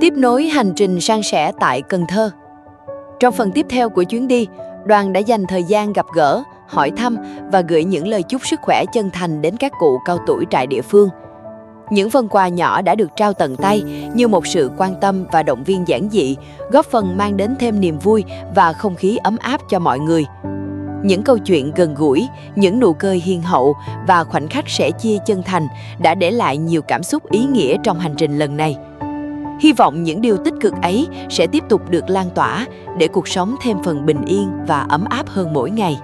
Tiếp nối hành trình san sẻ tại Cần Thơ. Trong phần tiếp theo của chuyến đi, đoàn đã dành thời gian gặp gỡ, hỏi thăm và gửi những lời chúc sức khỏe chân thành đến các cụ cao tuổi trại địa phương. Những phần quà nhỏ đã được trao tận tay như một sự quan tâm và động viên giản dị, góp phần mang đến thêm niềm vui và không khí ấm áp cho mọi người. Những câu chuyện gần gũi, những nụ cười hiền hậu và khoảnh khắc sẻ chia chân thành đã để lại nhiều cảm xúc ý nghĩa trong hành trình lần này. Hy vọng những điều tích cực ấy sẽ tiếp tục được lan tỏa để cuộc sống thêm phần bình yên và ấm áp hơn mỗi ngày.